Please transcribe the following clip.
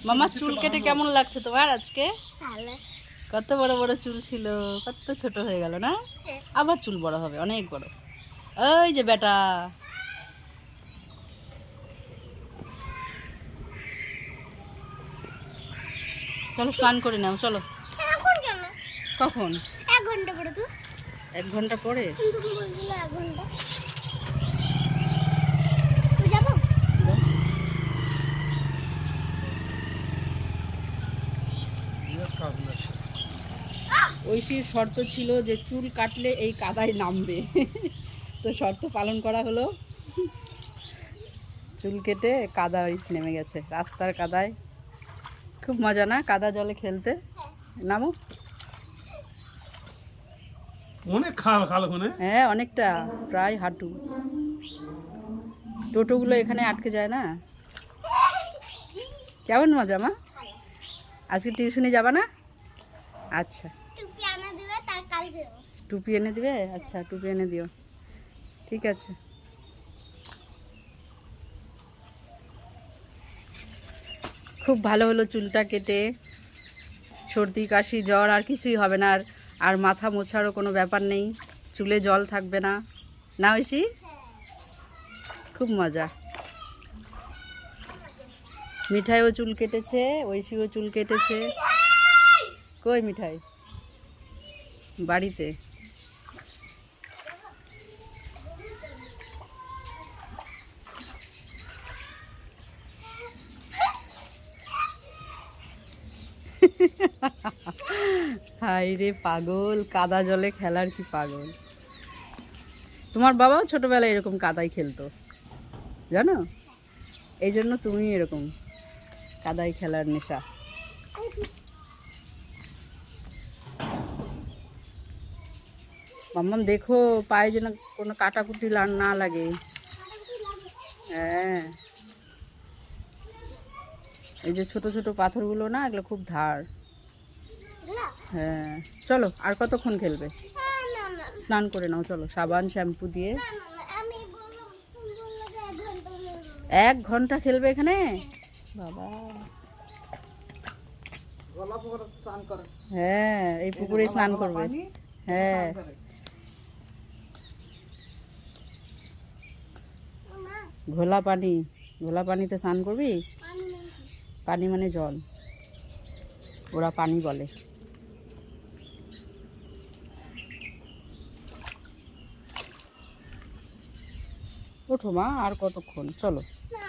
মামা চুল কেটে কেমন লাগছে তোমার আজকে? ভালো। কত বড় বড় চুল ছিল, কত ছোট হয়ে গেল না? আবার চুল বড় হবে, অনেক বড়। ওই যে বেটা, চলো স্নান করে নাও, চলো। এখন কেন? কখন? 1 ঘন্টা পরে তো। 1 ঘন্টা পরে? তুমি বলছিলে 1 ঘন্টা। তুই যাবো? ঐশীর শর্ত ছিল যে চুল কাটলে এই কাদায় নামবে। তো শর্ত পালন করা হলো, চুল কেটে কাদায় নেমে গেছে, রাস্তার কাদায়। খুব মজা না কাদা জলে খেলতে? নামো। অনেক খাল খাল ওখানে। হ্যাঁ অনেকটা, প্রায় হাঁটু। টোটোগুলো এখানে আটকে যায় না? কেমন মজা মা? আজকে টিউশনে যাবা না? আচ্ছা। টুপি আনা দিবে তার কালকে। টুপি এনে দিবে? আচ্ছা টুপি এনে দিও, ঠিক আছে। খুব ভালো হলো চুলটা কেটে, সর্দি কাশি জ্বর আর কিছুই হবে না। আর মাথা মোছারও কোনো ব্যাপার নেই, চুলে জল থাকবে না, না ঐশী? খুব মজা। মিঠাইও চুল কেটেছে, ঐশীও চুল কেটেছে। কই মিঠাই? বাড়িতে। হাই রে পাগল, কাদা জলে খেলার কি পাগল। তোমার বাবাও ছোটবেলায় এরকম কাদায় খেলতো জানো, এই জন্য তুমি এরকম কাদায় খেলার নেশা। মাম্মাম দেখো পায়ে যেন কোনো কাটাকুটি না লাগে। হ্যাঁ এই যে ছোট ছোট পাথরগুলো না, এগুলো খুব ধার। হ্যাঁ চলো, আর কতক্ষণ খেলবে? না না স্নান করে নাও চলো, সাবান শ্যাম্পু দিয়ে। না না আমি বললাম তুমি বললে যে 1 ঘন্টা হলো। 1 ঘন্টা খেলবে এখানে? বাবা হ্যাঁ এই পুকুরে স্নান করবে। হ্যাঁ মা ঘোলা পানি, ঘোলা পানিতে স্নান করবি? পানি নেই। পানি মানে জল, ওরা পানি বলে। ওঠো মা, আর কতক্ষণ, চলো। না